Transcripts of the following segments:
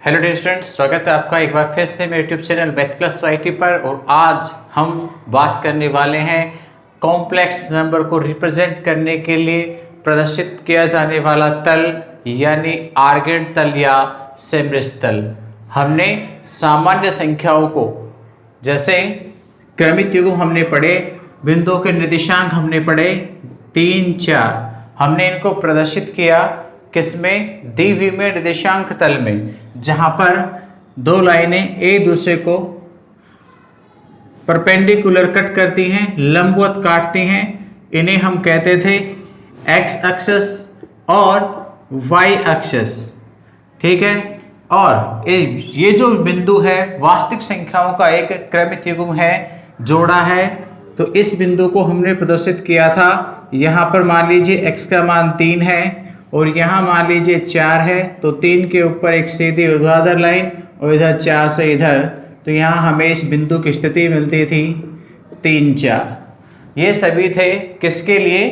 Hello dear students, स्वागत है आपका एक बार फिर से मेरे YouTube channel math plus YT पर। और आज हम बात करने वाले हैं कॉम्प्लेक्स नंबर को रिप्रेजेंट करने के लिए प्रदर्शित किया जाने वाला तल यानी आर्गेंट तल या सेमरिस तल। हमने सामान्य संख्याओं को जैसे क्रमिक युग्म हमने पढ़े, बिंदुओं के निर्देशांक हमने पढ़े 3, 4, हमने इनको प्रदर्शित किया किसमें? द्विविमीय निर्देशांक तल में, जहां पर दो लाइनें एक दूसरे को परपेंडिकुलर कट करती हैं, लंबवत काटती हैं। इन्हें हम कहते थे एक्स एक्सिस और वाई एक्सिस। ठीक है। और ये जो बिंदु है वास्तविक संख्याओं का एक क्रमिक युग्म है, जोड़ा है। तो इस बिंदु को हमने प्रदर्शित किया था। यहां पर मान लीजिए x का मान 3 है और यहाँ मान लीजिए 4 है, तो 3 के ऊपर एक सीधी ऊर्ध्वाधर लाइन और इधर 4 से इधर, तो यहाँ हमें इस बिंदु की स्थिति मिलती थी 3, 4। ये सभी थे किसके लिए?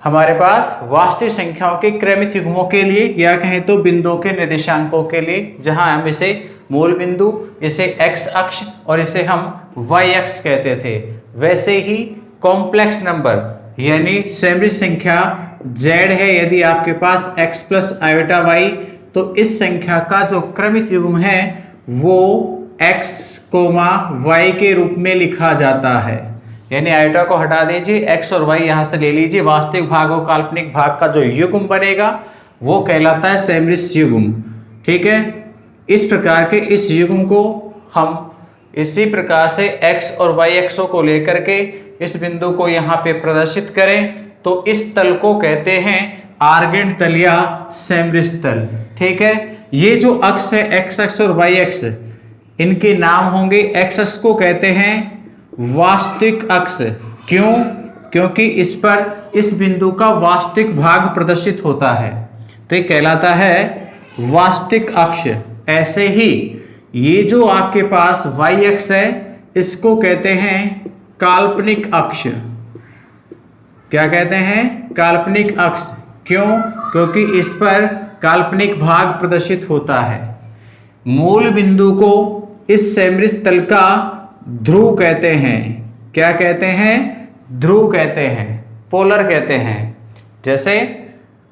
हमारे पास वास्तविक संख्याओं के क्रमिक युग्मों के लिए, या कहें तो बिंदुओं के निर्देशांकों के लिए, जहां हम इसे मूल बिंदु, इसे x अक्ष और इसे हम y अक्ष कहते थे। वैसे ही कॉम्प्लेक्स नंबर यानी सेमरिस संख्या z है, यदि आपके पास x प्लस आयोटा y, तो इस संख्या का जो क्रमिक युग्म है वो x, y के रूप में लिखा जाता है। यानी आयोटा को हटा दीजिए, x और y यहां से ले लीजिए, वास्तविक भाग और काल्पनिक भाग का जो युग्म बनेगा वो कहलाता है सेमरिस युग्म। ठीक है। इस प्रकार के इस युग्म को हम इसी प्रकार से x और y अक्षों को लेकर के इस बिंदु को यहाँ पे प्रदर्शित करें तो इस तल को कहते हैं आर्गेंट तल या सेमरिस तल। ठीक है। ये जो अक्ष है x अक्ष और y अक्ष, इनके नाम होंगे। x अक्ष को कहते हैं वास्तविक अक्ष। क्यों? क्योंकि इस पर इस बिंदु का वास्तविक भाग प्रदर्शित होता है, तो ये कहलाता है वास्तविक अक्ष। ऐसे ही ये जो आपके पास y अक्ष है इसको कहते हैं काल्पनिक अक्ष। क्या कहते हैं? काल्पनिक अक्ष। क्यों? क्योंकि इस पर काल्पनिक भाग प्रदर्शित होता है। मूल बिंदु को इस सेमरिस तल का ध्रुव कहते हैं। क्या कहते हैं? ध्रुव कहते हैं, पोलर कहते हैं। जैसे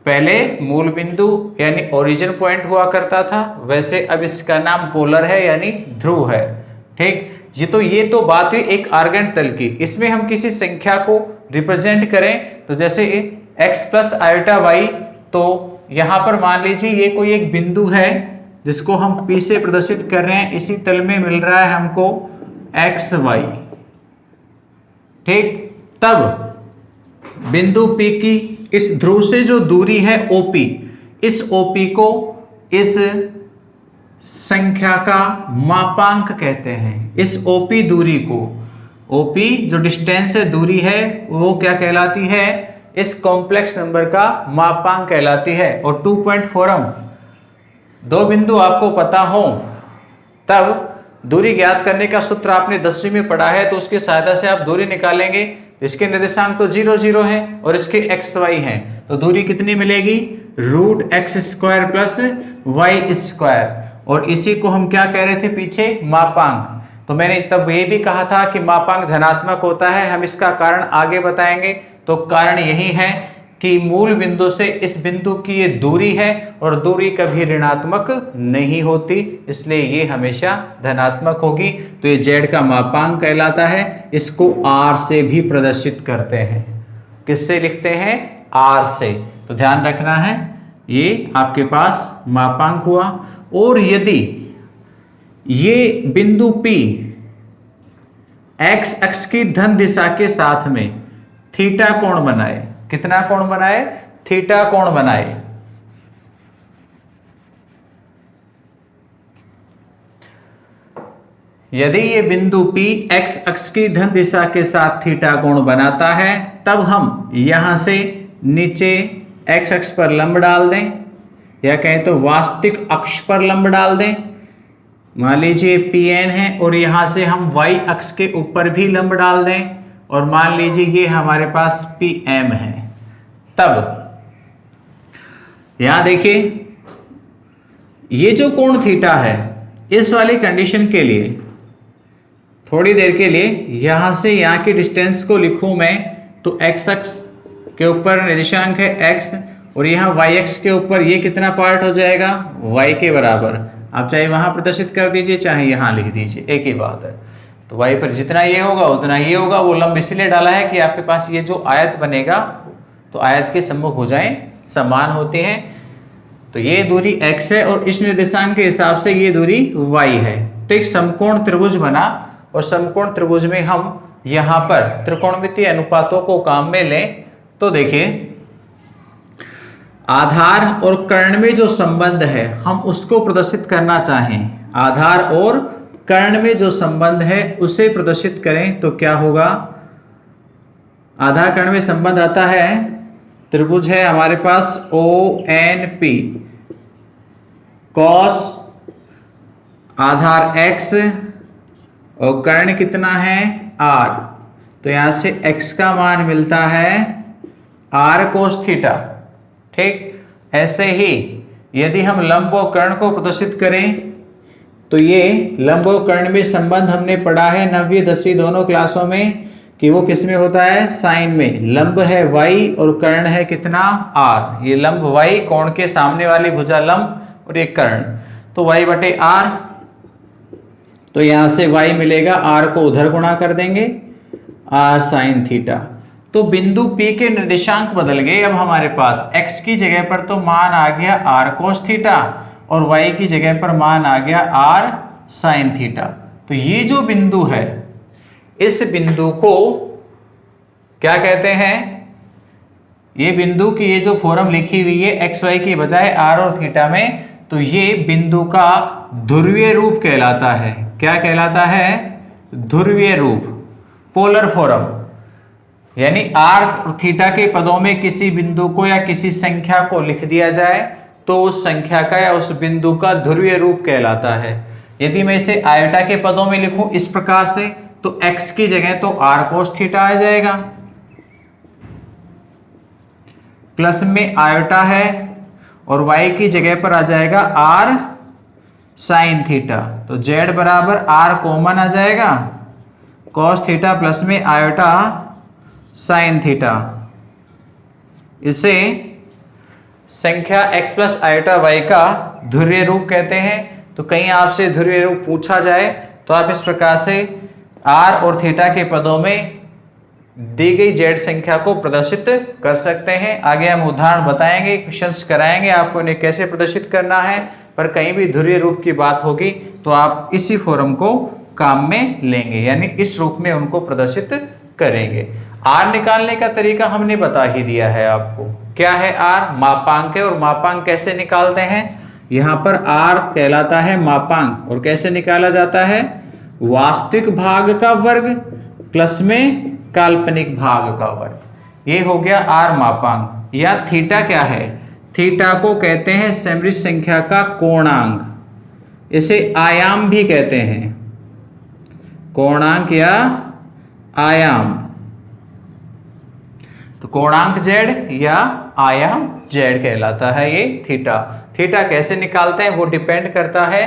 पहले मूल बिंदु यानी ओरिजिन पॉइंट हुआ करता था, वैसे अब इसका नाम पोलर है यानी ध्रुव है। ठीक। ये तो बात हुई एक आर्गेंट तल की। इसमें हम किसी संख्या को रिप्रेजेंट करें तो जैसे x प्लस आयोटा y, तो यहां पर मान लीजिए ये कोई एक बिंदु है जिसको हम P से प्रदर्शित कर रहे हैं। इसी तल में मिल रहा है हमको x y। ठीक। तब बिंदु P की इस ध्रुव से जो दूरी है OP, इस OP को इस संख्या का मापांक कहते हैं। इस OP दूरी को, OP जो डिस्टेंस है, दूरी है, वो क्या कहलाती है? इस कॉम्प्लेक्स नंबर का मापांक कहलाती है। और 2.4 दो बिंदु आपको पता हो तब दूरी ज्ञात करने का सूत्र आपने 10वीं में पढ़ा है, तो उसकी सहायता से आप दूरी निकालेंगे। इसके निर्देशांक तो 0, 0 है और इसके x, y है, तो दूरी कितनी मिलेगी? √x² plus y²। और इसी को हम क्या कह रहे थे पीछे? मापांक। तो मैंने तब ये भी कहा था कि मापांक धनात्मक होता है। हम इसका कारण आगे बताएंगे। तो कारण यही है कि मूल बिंदु से इस बिंदु की ये दूरी है और दूरी कभी ऋणात्मक नहीं होती, इसलिए ये हमेशा धनात्मक होगी। तो ये z का मापांक कहलाता है। इसको r से भी प्रदर्शित करते हैं। किससे लिखते हैं? r से। तो ध्यान रखना है, ये आपके पास मापांक हुआ। और यदि ये बिंदु P x अक्ष की धन दिशा के साथ में थीटा कोण बनाए, कितना कोण बनाए? थीटा कोण बनाए। यदि ये बिंदु P x अक्ष की धन दिशा के साथ थीटा कोण बनाता है, तब हम यहां से नीचे x अक्ष पर लंब डाल दें, या कहें तो वास्तविक अक्ष पर लंब डाल दें। मान लीजिए Pn है और यहां से हम y अक्ष के ऊपर भी लंब डाल दें, और मान लीजिए ये हमारे पास Pm है। तब यहां देखिए ये जो कोण थीटा है, इस वाली कंडीशन के लिए थोड़ी देर के लिए यहां से यहां की डिस्टेंस को लिखूं मैं, तो x अक्ष के ऊपर निर्देशांक है x और यहाँ y अक्ष के ऊपर ये कितना पार्ट हो जाएगा, y के बराबर। आप चाहे वहां प्रदर्शित कर दीजिए चाहे यहाँ लिख दीजिए, एक ही बात है। तो y पर जितना ये होगा उतना ये होगा। वो लंब इसलिए डाला है कि आपके पास ये जो आयत बनेगा तो आयत के सम्मुख भुजाएं समान होती हैं। तो ये दूरी x है और इस निर्देशांक के हिसाब से ये दूरी y है। तो एक समकोण त्रिभुज बना और समकोण त्रिभुज में हम यहाँ पर त्रिकोणमितीय अनुपातों को काम में लें तो देखिए, आधार और कर्ण में जो संबंध है हम उसको प्रदर्शित करना चाहें, आधार और कर्ण में जो संबंध है उसे प्रदर्शित करें तो क्या होगा। आधार कर्ण में संबंध आता है, त्रिभुज है हमारे पास ONP, कॉस आधार x और कर्ण कितना है r, तो यहां से x का मान मिलता है r cos थीटा। ठीक, ऐसे ही यदि हम लंब और कर्ण को प्रदर्शित करें तो ये लंब और कर्ण में संबंध हमने पढ़ा है 9वीं 10वीं दोनों क्लासों में कि वो किस में होता है, साइन में। लंब है y और कर्ण है कितना r। ये लंब y, कोण के सामने वाली भुजा लंब और ये कर्ण, तो y बटे r। तो यहां से y मिलेगा, r को उधर गुणा कर देंगे, r साइन थीटा। तो बिंदु P के निर्देशांक बदल गए। अब हमारे पास x की जगह पर तो मान आ गया r cos थीटा और y की जगह पर मान आ गया r साइन थीटा। तो ये जो बिंदु है, इस बिंदु को क्या कहते हैं, ये बिंदु की ये जो फॉर्म लिखी हुई है x y की बजाय r और थीटा में, तो ये बिंदु का ध्रुवीय रूप कहलाता है। क्या कहलाता है, ध्रुवीय रूप, पोलर फॉर्म। यानी r और थीटा के पदों में किसी बिंदु को या किसी संख्या को लिख दिया जाए तो उस संख्या का या उस बिंदु का ध्रुवीय रूप कहलाता है। यदि मैं इसे आयोटा के पदों में लिखूं इस प्रकार से, तो x की जगह तो r cos थीटा आ जाएगा, प्लस में आयोटा है और y की जगह पर आ जाएगा r साइन थीटा। तो z बराबर r कॉमन आ जाएगा, cos थीटा प्लस में आयोटा साइन थीटा। इसे संख्या x प्लस आयोटा y का ध्रुवीय रूप कहते हैं। तो कहीं आपसे ध्रुवीय रूप पूछा जाए तो आप इस प्रकार से r और थीटा के पदों में दी गई z संख्या को प्रदर्शित कर सकते हैं। आगे हम उदाहरण बताएंगे, क्वेश्चंस कराएंगे आपको इन्हें कैसे प्रदर्शित करना है। पर कहीं भी ध्रुवीय रूप की बात होगी तो आप इसी फॉर्म को काम में लेंगे, यानी इस रूप में उनको प्रदर्शित करेंगे। r निकालने का तरीका हमने बता ही दिया है आपको। क्या है r, मापांक है। और मापांक कैसे निकालते हैं, यहाँ पर r कहलाता है मापांक और कैसे निकाला जाता है, वास्तविक भाग का वर्ग प्लस में काल्पनिक भाग का वर्ग। ये हो गया r मापांक। या थीटा क्या है, थीटा को कहते हैं समृद्ध संख्या का कोणांक, इसे आयाम भी कहते हैं, कोणांक या आयाम। तो कोणांक z या आयाम z कहलाता है ये थीटा। थीटा कैसे निकालते हैं वो डिपेंड करता है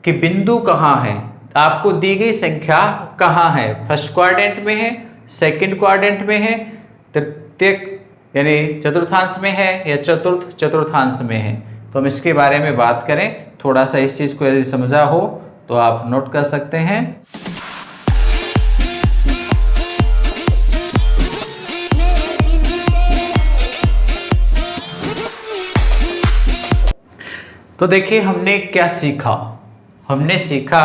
कि बिंदु कहाँ है, आपको दी गई संख्या कहाँ है, फर्स्ट क्वाड्रेंट में है, सेकंड क्वाड्रेंट में है, तृतीय यानी चतुर्थांश में है या चतुर्थ चतुर्थांश में है। तो हम इसके बारे में बात करें, थोड़ा सा इस चीज को यदि समझा हो तो आप नोट कर सकते हैं। तो देखिए हमने क्या सीखा, हमने सीखा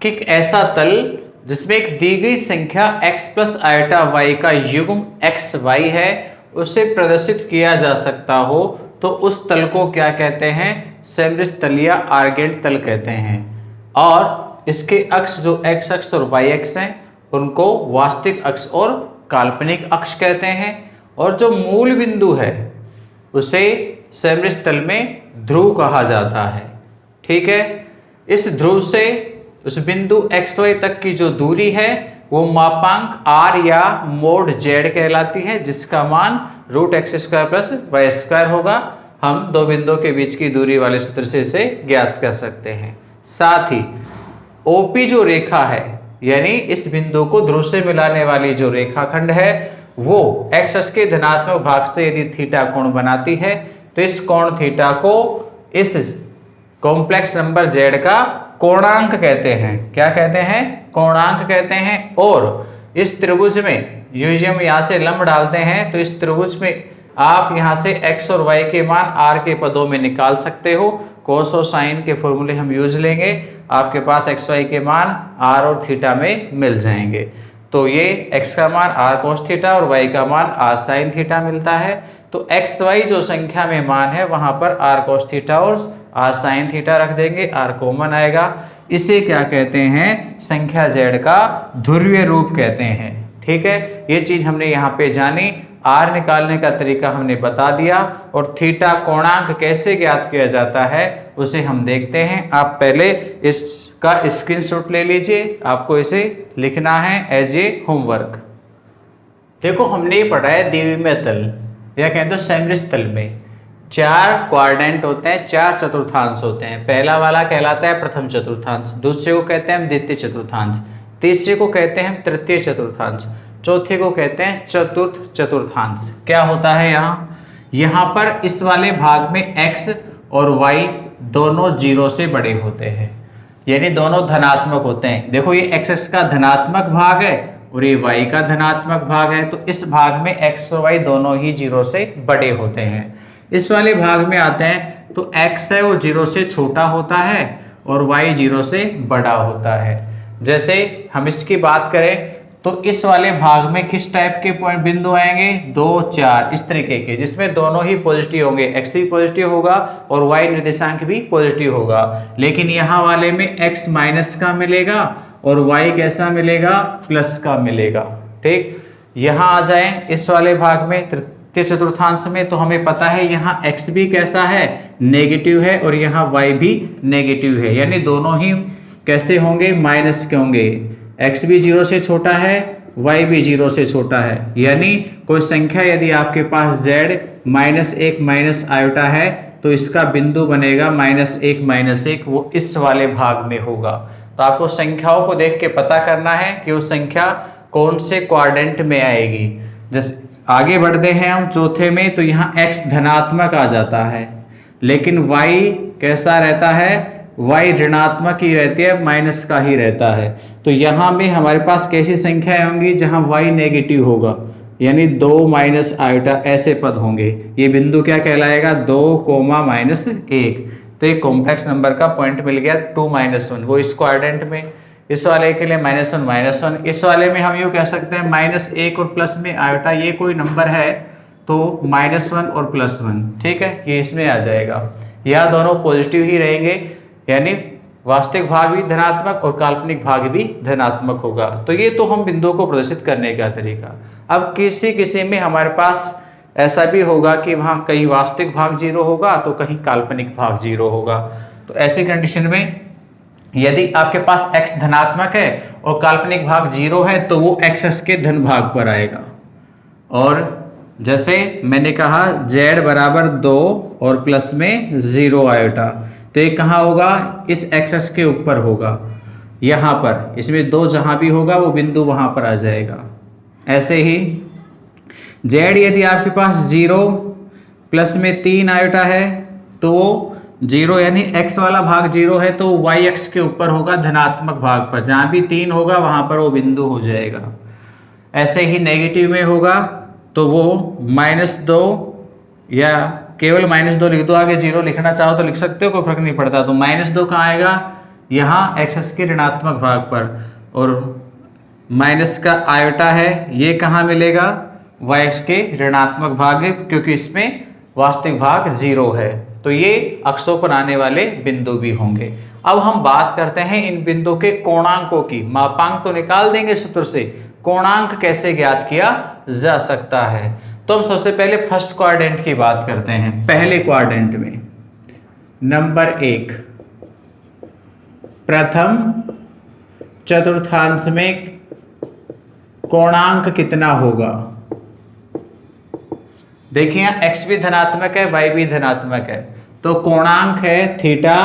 कि एक ऐसा तल जिसमें एक दी गई संख्या x प्लस आयोटा y का युग्म x y है उसे प्रदर्शित किया जा सकता हो तो उस तल को क्या कहते हैं, समृद्ध तल या आर्गेंट तल कहते हैं। और इसके अक्ष जो x अक्ष और y अक्ष हैं उनको वास्तविक अक्ष और काल्पनिक अक्ष कहते हैं। और जो मूल बिंदु है उसे समृद्ध तल में ध्रुव कहा जाता है। ठीक है, इस ध्रुव से उस बिंदु xy तक की जो दूरी है वो मापांक r या मोड z कहलाती है, जिसका मान √x² + y² होगा। हम दो बिंदुओं के बीच की दूरी वाले सूत्र से इसे ज्ञात कर सकते हैं। साथ ही ओपी जो रेखा है, यानी इस बिंदु को ध्रुव से मिलाने वाली जो रेखाखंड है, वो एक्स अक्ष के धनात्मक भाग से यदि थीटा कोण बनाती है तो इस कोण थीटा को इस कॉम्प्लेक्स नंबर जेड का कोणांक कहते हैं। क्या कहते हैं? कोणांक कहते हैं। और इस त्रिभुज में यदि हम यहाँ से लंब डालते हैं तो इस त्रिभुज में आप यहाँ से x और y के मान r के पदों में निकाल सकते हो। कोस और साइन के फॉर्मूले हम यूज लेंगे, आपके पास x y के मान r और थीटा में मिल जाएंगे। तो ये x का मान r cos थीटा और y का मान r sin थीटा मिलता है। तो x y जो संख्या में मान है वहां पर r cos थीटा और r sin थीटा रख देंगे, r कॉमन आएगा। इसे क्या कहते हैं? संख्या z का ध्रुवीय रूप कहते हैं। ठीक है, ये चीज हमने यहाँ पे जानी। r निकालने का तरीका हमने बता दिया और थीटा कोणांक कैसे ज्ञात किया जाता है उसे हम देखते हैं। आप पहले इसका स्क्रीनशॉट ले लीजिए, आपको इसे लिखना है एज ए होमवर्क। देखो, हमने ये पढ़ा है द्विविमीय तल या कहें तो सममित तल में 4 क्वाड्रेंट होते हैं, 4 चतुर्थांश होते हैं। पहला वाला कहलाता है प्रथम चतुर्थांश, दूसरे को कहते हैं हम द्वितीय चतुर्थांश, तीसरे को कहते हैं हम तृतीय चतुर्थांश, चौथे को कहते हैं चतुर्थ चतुर्थांश। क्या होता है यहाँ पर इस वाले भाग में x और y दोनों 0 से बड़े होते हैं, यानी दोनों धनात्मक होते हैं। देखो, ये x का धनात्मक भाग है और ये y का धनात्मक भाग है, तो इस भाग में x और y दोनों ही 0 से बड़े होते हैं। इस वाले भाग में आते हैं तो x है वो 0 से छोटा होता है और y 0 से बड़ा होता है। जैसे हम इसकी बात करें तो इस वाले भाग में किस टाइप के पॉइंट बिंदु आएंगे? 2, 4 इस तरीके के, जिसमें दोनों ही पॉजिटिव होंगे, x भी पॉजिटिव होगा और y निर्देशांक भी पॉजिटिव होगा। लेकिन यहाँ वाले में x माइनस का मिलेगा और y कैसा मिलेगा? प्लस का मिलेगा। ठीक, यहाँ आ जाए इस वाले भाग में तृतीय चतुर्थांश में, तो हमें पता है यहाँ x भी कैसा है? नेगेटिव है और यहाँ y भी नेगेटिव है, यानी दोनों ही कैसे होंगे? माइनस के होंगे। x भी 0 से छोटा है, y भी 0 से छोटा है, यानी कोई संख्या यदि आपके पास z -1 माइनस आयोटा है तो इसका बिंदु बनेगा -1 वो इस वाले भाग में होगा। तो आपको संख्याओं को देख के पता करना है कि वो संख्या कौन से क्वाड्रेंट में आएगी। जैसे आगे बढ़ते हैं हम चौथे में, तो यहाँ x धनात्मक आ जाता है, लेकिन y कैसा रहता है? y ऋणात्मक ही रहती है, माइनस का ही रहता है। तो यहाँ में हमारे पास कैसी संख्याएं होंगी? जहाँ y नेगेटिव होगा, यानी 2 माइनस आयोटा ऐसे पद होंगे। ये बिंदु क्या कहलाएगा? 2, -1। तो एक कॉम्प्लेक्स नंबर का पॉइंट मिल गया 2, -1, वो इस क्वाड्रेंट में। इस वाले के लिए -1, -1। इस वाले में हम यूँ कह सकते हैं -1 और प्लस में आयोटा, ये कोई नंबर है तो -1 और +1। ठीक है, ये इसमें आ जाएगा। यह दोनों पॉजिटिव ही रहेंगे, यानी वास्तविक भाग भी धनात्मक और काल्पनिक भाग भी धनात्मक होगा। तो ये तो हम बिंदुओं को प्रदर्शित करने का तरीका। अब किसी में हमारे पास ऐसा भी होगा कि वहां कहीं वास्तविक भाग 0 होगा तो कहीं काल्पनिक भाग 0 होगा। तो ऐसी कंडीशन में यदि आपके पास x धनात्मक है और काल्पनिक भाग 0 है तो वो x के धन भाग पर आएगा। और जैसे मैंने कहा z बराबर 2 और प्लस में 0 आयोटा, तो ये कहाँ होगा? इस एक्स के ऊपर होगा, यहाँ पर। इसमें 2 जहाँ भी होगा वो बिंदु वहाँ पर आ जाएगा। ऐसे ही z यदि आपके पास 0 प्लस में 3 आयोटा है तो वो 0, यानी x वाला भाग 0 है तो y अक्ष के ऊपर होगा धनात्मक भाग पर। जहाँ भी 3 होगा वहाँ पर वो बिंदु हो जाएगा। ऐसे ही नेगेटिव में होगा तो वो -2 या केवल -2 लिख दो, आगे 0 लिखना चाहो तो लिख सकते हो, कोई फर्क नहीं पड़ता। तो -2 कहाँ आएगा? यहाँ एक्स के ऋणात्मक भाग पर, और माइनस का आयोटा है ये कहाँ मिलेगा? y के ऋणात्मक भाग है, क्योंकि इसमें वास्तविक भाग 0 है। तो ये अक्षों पर आने वाले बिंदु भी होंगे। अब हम बात करते हैं इन बिंदुओं के कोणांकों की। मापांक तो निकाल देंगे सूत्र से, कोणांक कैसे ज्ञात किया जा सकता है? तो हम सबसे पहले फर्स्ट क्वाड्रेंट की बात करते हैं। पहले क्वाड्रेंट में नंबर 1, प्रथम चतुर्थांश में कोणांक कितना होगा? देखिए यहाँ x भी धनात्मक है, y भी धनात्मक है, तो कोणांक है थीटा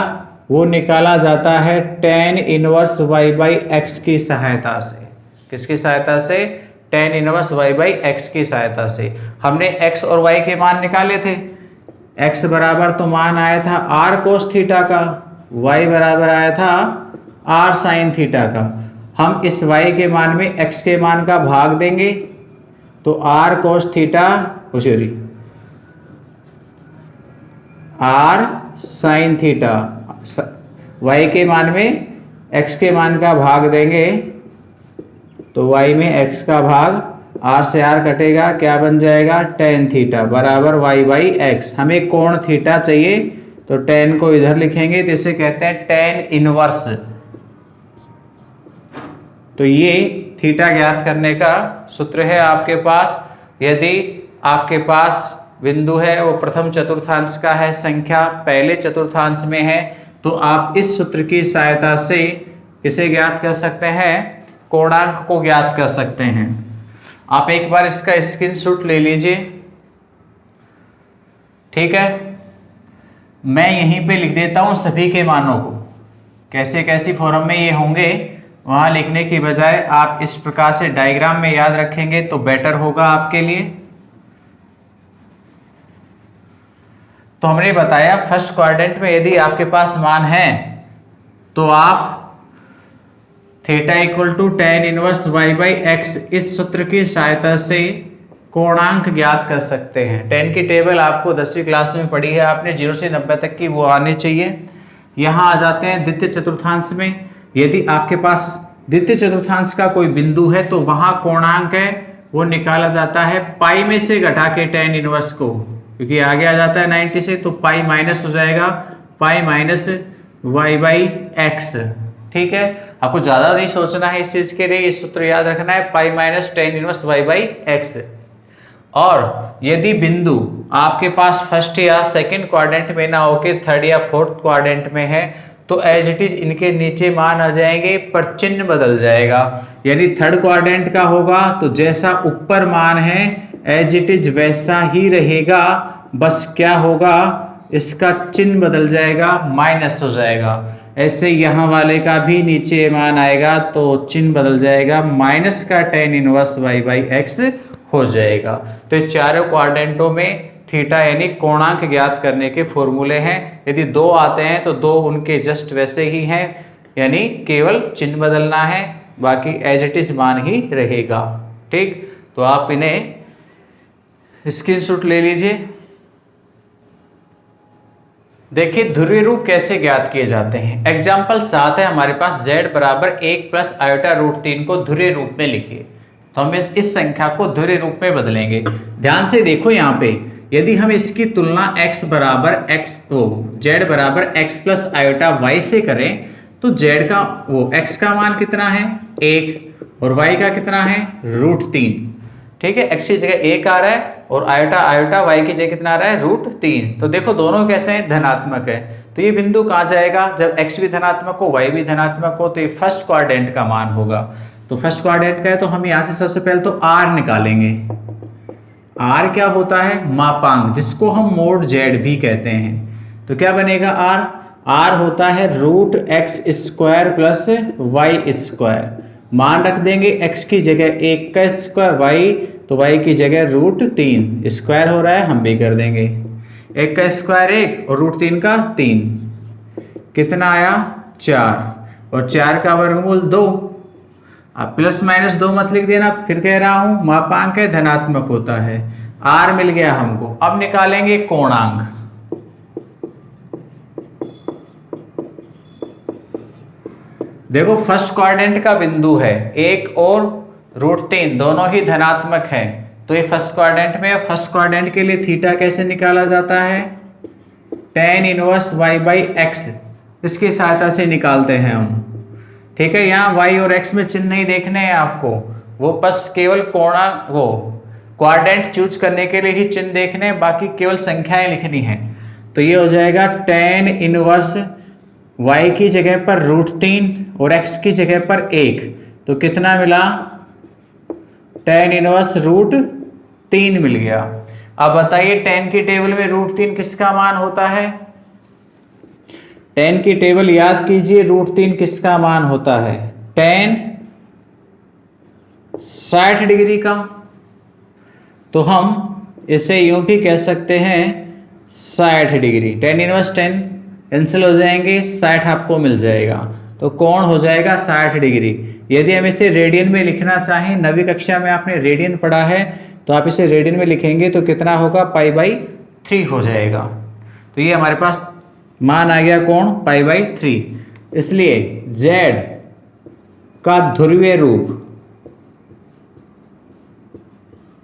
वो निकाला जाता है tan inverse y by x की सहायता से। किसकी सहायता से? tan inverse y by x की सहायता से। हमने x और y के मान निकाले थे। x बराबर तो मान आया था r कोस थीटा का, y बराबर आया था r साइन थीटा का। हम इस y के मान में x के मान का भाग देंगे तो r cos theta sorry r sine theta, y के मान में x के मान का भाग देंगे तो y में x का भाग, r से r कटेगा, क्या बन जाएगा? tan थीटा बराबर y बाई एक्स। हमें कोण थीटा चाहिए तो tan को इधर लिखेंगे तो इसे कहते हैं tan इनवर्स। तो ये थीटा ज्ञात करने का सूत्र है आपके पास। यदि आपके पास बिंदु है वो प्रथम चतुर्थांश का है, संख्या पहले चतुर्थांश में है, तो आप इस सूत्र की सहायता से किसे ज्ञात कर सकते हैं? कोणांक को ज्ञात कर सकते हैं। आप एक बार इसका स्क्रीनशॉट ले लीजिए, ठीक है। मैं यहीं पे लिख देता हूं सभी के मानों को, कैसे कैसी फॉर्म में ये होंगे वहां लिखने की बजाय आप इस प्रकार से डायग्राम में याद रखेंगे तो बेटर होगा आपके लिए। तो हमने बताया फर्स्ट क्वाड्रेंट में यदि आपके पास मान है तो आप theta equal to tan inverse y by x इस सूत्र की सहायता से कोणांक ज्ञात कर सकते हैं। tan की टेबल आपको 10वीं क्लास में पढ़ी है आपने, 0 से 90 तक की, वो आनी चाहिए। यहाँ आ जाते हैं द्वितीय चतुर्थांश में। यदि आपके पास द्वितीय चतुर्थांश का कोई बिंदु है तो वहां कोणांक है वो निकाला जाता है पाई में से घटा के tan इनवर्स को, क्योंकि आगे आ जाता है 90 से, तो पाई माइनस हो जाएगा, pi minus y by x. ठीक है, आपको ज्यादा नहीं सोचना है इस चीज के लिए, इस सूत्र याद रखना है, pi minus tan inverse y by x. और यदि बिंदु आपके पास फर्स्ट या सेकंड क्वाड्रेंट में ना होके थर्ड या फोर्थ क्वाड्रेंट में है तो एज इट इज इनके नीचे मान आ जाएंगे पर चिन्ह बदल जाएगा। यदि थर्ड क्वाड्रेंट का होगा तो जैसा ऊपर मान है एज इट इज वैसा ही रहेगा, बस क्या होगा इसका चिन्ह बदल जाएगा, माइनस हो जाएगा। ऐसे यहाँ वाले का भी नीचे मान आएगा तो चिन्ह बदल जाएगा, माइनस का tan inverse y by x हो जाएगा। तो चारों क्वाड्रेंटों में थीटा यानी कोणांक ज्ञात करने के फॉर्मूले हैं। यदि दो आते हैं तो दो उनके जस्ट वैसे ही हैं, यानी केवल चिन्ह बदलना है, बाकी एज इट इज मान ही रहेगा। ठीक, तो आप इन्हें स्क्रीनशॉट ले लीजिए। देखिए ध्रुवीय रूप कैसे ज्ञात किए जाते हैं। एग्जाम्पल 7 है हमारे पास, z बराबर 1 प्लस आयोटा रूट 3 को ध्रुवीय रूप में लिखिए। तो हम इस संख्या को ध्रुवीय रूप में बदलेंगे। ध्यान से देखो यहाँ पे, यदि हम इसकी तुलना x बराबर z बराबर x प्लस आयोटा y से करें तो z का x का मान कितना है 1 और y का कितना है रूट 3। ठीक है, x की जगह 1 आ रहा है और आयोटा y की जगह कितना आ रहा है रूट 3। तो देखो दोनों कैसे हैं, धनात्मक है। तो ये बिंदु कहाँ जाएगा, जब x भी धनात्मक हो y भी धनात्मक हो तो ये फर्स्ट क्वाड्रेंट का मान होगा। तो फर्स्ट क्वाड्रेंट का है तो हम यहाँ से सबसे पहले तो r निकालेंगे। r क्या होता है, मापांक, जिसको हम मोड z भी कहते हैं। तो क्या बनेगा r होता है root x square plus y square. मान रख देंगे x की जगह 1 का स्क्वायर, y तो y की जगह रूट 3, स्क्वायर हो रहा है हम भी कर देंगे, 1 का स्क्वायर 1 और रूट 3 का 3, कितना आया 4 और 4 का वर्गमूल 2। अब प्लस माइनस 2 मत लिख देना, फिर कह रहा हूं मापांक है धनात्मक होता है। r मिल गया हमको। अब निकालेंगे कोणांक। देखो फर्स्ट क्वाड्रेंट का बिंदु है 1 और रूट 3 दोनों ही धनात्मक है, तो ये फर्स्ट क्वाड्रेंट में। फर्स्ट क्वाड्रेंट के लिए थीटा कैसे निकाला जाता है, tan inverse y by x, इसकी सहायता से निकालते हैं हम। ठीक है, यहाँ y और x में चिन्ह नहीं देखने हैं आपको, वो बस केवल क्वाड्रेंट चूज करने के लिए ही चिन्ह देखने हैं, बाकी केवल संख्याएं लिखनी है। तो ये हो जाएगा tan इनवर्स y की जगह पर रूट 3 और x की जगह पर 1, तो कितना मिला tan इनवर्स रूट 3 मिल गया। अब बताइए tan की टेबल में √3 किसका मान होता है? tan की टेबल याद कीजिए, √3 किसका मान होता है? tan 60 डिग्री का। तो हम इसे यूं भी कह सकते हैं 60 degree. tan inverse tan cancel हो जाएंगे, 60 आपको मिल जाएगा, तो कोण हो जाएगा 60 डिग्री। यदि हम इसे रेडियन में लिखना चाहें, 9वीं कक्षा में आपने रेडियन पढ़ा है, तो आप इसे रेडियन में लिखेंगे तो कितना होगा? π/3 हो जाएगा। तो ये हमारे पास मान आ गया कोण π/3। इसलिए z का ध्रुवीय रूप,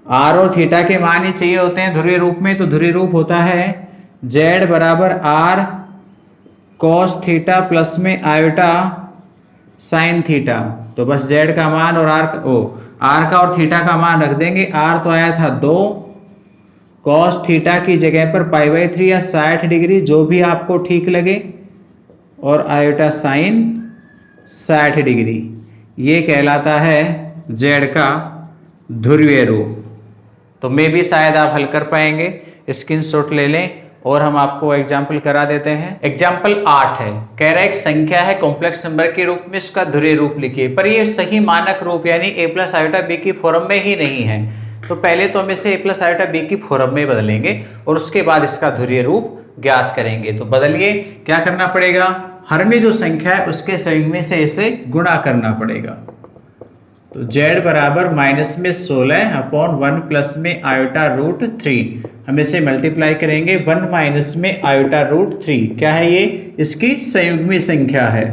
r और थीटा के मान ही चाहिए होते हैं ध्रुवीय रूप में, तो ध्रुवीय रूप होता है z बराबर r cos थीटा प्लस में आयोटा साइन थीटा। तो बस z का मान और r का और थीटा का मान रख देंगे। r तो आया था 2, cos थीटा की जगह पर π/3 या 60 डिग्री, जो भी आपको ठीक लगे, और आयोटा साइन 60 डिग्री। ये कहलाता है z का ध्रुवीय रूप। तो मे भी शायद आप हल कर पाएंगे, स्क्रीनशॉट ले लें और हम आपको एग्जाम्पल करा देते हैं। एग्जाम्पल 8 है, कह रहा है एक संख्या है कॉम्प्लेक्स नंबर के रूप में, इसका ध्रुवीय रूप लिखिए। पर ये सही मानक रूप यानी a+ आयोटा b की फॉर्म में ही नहीं है, तो पहले तो हम इसे a+ आयोटा b की फॉर्म में बदलेंगे और उसके बाद इसका ध्रुवीय रूप ज्ञात करेंगे। तो बदलिए, क्या करना पड़ेगा? हर में जो संख्या है उसके संयुग्मी से इसे गुणा करना पड़ेगा। तो z बराबर -16 अपॉन 1 प्लस में आयोटा √3, हम इसे मल्टीप्लाई करेंगे 1 माइनस में आयोटा √3। क्या है ये? इसकी संयुग्मी संख्या है।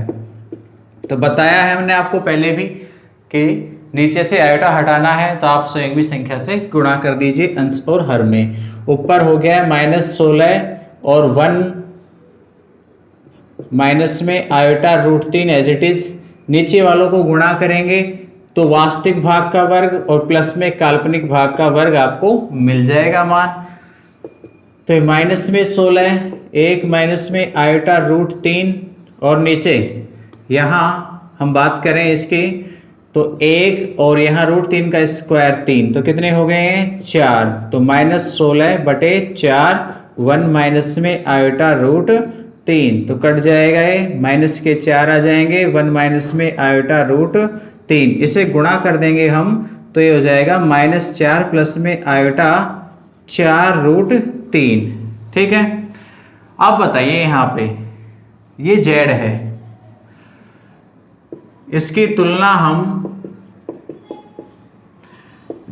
तो बताया है हमने आपको पहले भी कि नीचे से आयोटा हटाना है तो आप संयुग्मी संख्या से गुणा कर दीजिए अंश और हर में। ऊपर हो गया -16 और 1 माइनस में आयोटा √3 एज इट इज। नीचे वालों को गुणा करेंगे तो वास्तविक भाग का वर्ग और प्लस में काल्पनिक भाग का वर्ग आपको मिल जाएगा मान। तो -16, 1 माइनस में आयोटा √3 और नीचे यहाँ हम बात करें इसकी तो 1 और यहाँ √3 का स्क्वायर 3, तो कितने हो गए हैं? 4। तो -16/4, 1 माइनस में आयोटा √3, तो कट जाएगा ये, माइनस के 4 आ जाएंगे, 1 माइनस में आयोटा √3, इसे गुणा कर देंगे हम तो ये हो जाएगा -4 प्लस में आयोटा 4√3। ठीक है। अब बताइए यहाँ पे ये z है, इसकी तुलना हम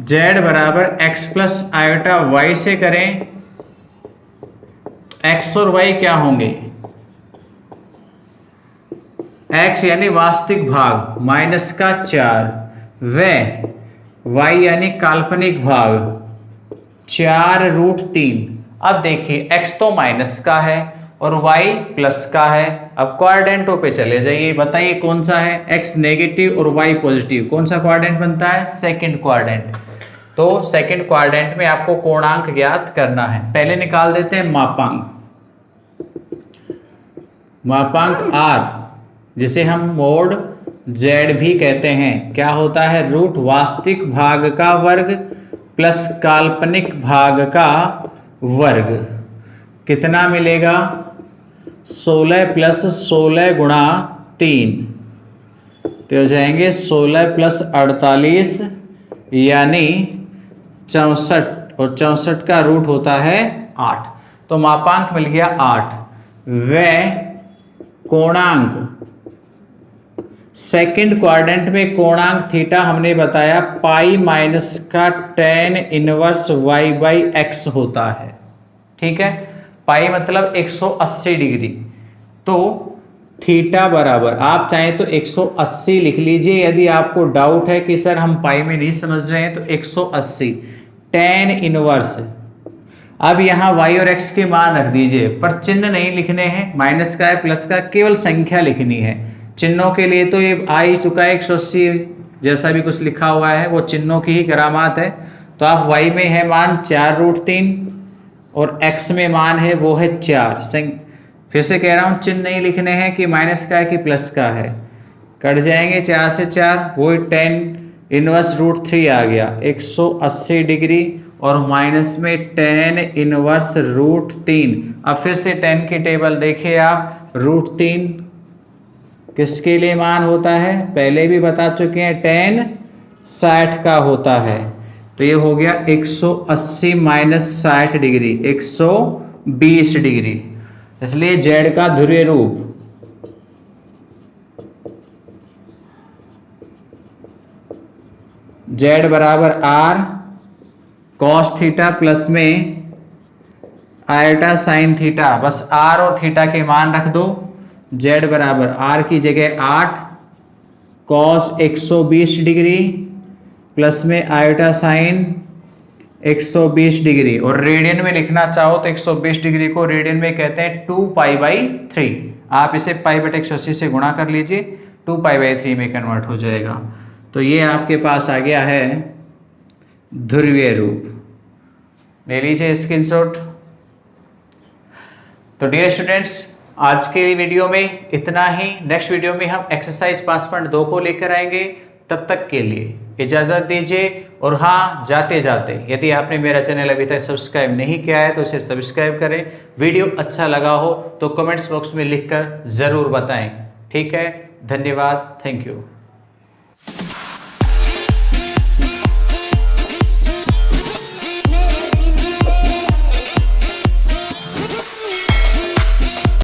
z बराबर x प्लस आयोटा y से करें। x और y क्या होंगे? x यानी वास्तविक भाग -4, व y यानी काल्पनिक भाग 4√3। अब देखिए x तो माइनस का है और y प्लस का है। अब क्वाड्रेंटों पे चले जाइए, बताइए कौन सा है? x नेगेटिव और y पॉजिटिव, कौन सा क्वाड्रेंट बनता है? Second quadrant. तो सेकंड क्वाड्रेंट में आपको कोणांक ज्ञात करना है। पहले निकाल देते हैं मापांक। मापांक r, जिसे हम मोड z भी कहते हैं, क्या होता है? रूट वास्तविक भाग का वर्ग प्लस काल्पनिक भाग का वर्ग। कितना मिलेगा? 16 प्लस 16 गुणा 3, तो हो जाएंगे 16 प्लस 48 यानी 64, और 64 का रूट होता है 8। तो मापांक मिल गया 8। व कोणांक, सेकंड क्वाड्रेंट में कोणांक थीटा हमने बताया पाई माइनस का tan इनवर्स y/x होता है। ठीक है, पाई मतलब 180 डिग्री। तो थीटा बराबर, आप चाहें तो 180 लिख लीजिए यदि आपको डाउट है कि सर हम पाई में नहीं समझ रहे हैं, तो 180 tan इनवर्स। अब यहाँ y और x के मान रख दीजिए, पर चिन्ह नहीं लिखने हैं, माइनस का है प्लस का, केवल संख्या लिखनी है। चिन्हों के लिए तो ये आ ही चुका है 180, जैसा भी कुछ लिखा हुआ है वो चिन्हों की ही करामात है। तो आप y में है मान 4√3 और x में मान है वो है 4। फिर से कह रहा हूँ, चिन्ह नहीं लिखने हैं कि माइनस का है कि प्लस का है। कट जाएंगे 4 से 4, वो tan इनवर्स √3 आ गया 180 डिग्री, और माइनस में tan इनवर्स √3। अब फिर से tan की टेबल देखिए आप, √3 किसके लिए मान होता है, पहले भी बता चुके हैं, tan 60 का होता है। तो ये हो गया 180 माइनस 60 डिग्री, 120 डिग्री। इसलिए z का ध्रुवीय रूप z बराबर r cos थीटा प्लस में आयटा साइन थीटा, बस r और थीटा के मान रख दो। z बराबर r की जगह 8 cos 120 डिग्री प्लस में आयटा साइन 120 डिग्री, और रेडियन में लिखना चाहो तो 120 डिग्री को रेडियन में कहते हैं 2π/3। आप इसे π/180 से गुणा कर लीजिए, 2π/3 में कन्वर्ट हो जाएगा। तो ये आपके पास आ गया है ध्रुवीय रूप, ले लीजिए स्क्रीनशॉट। तो डियर स्टूडेंट्स, आज के वीडियो में इतना ही। नेक्स्ट वीडियो में हम एक्सरसाइज 5.2 को लेकर आएंगे। तब तक के लिए इजाजत दीजिए। और हाँ, जाते जाते यदि आपने मेरा चैनल अभी तक सब्सक्राइब नहीं किया है तो उसे सब्सक्राइब करें। वीडियो अच्छा लगा हो तो कमेंट्स बॉक्स में लिखकर जरूर बताएं। ठीक है, धन्यवाद, थैंक यू।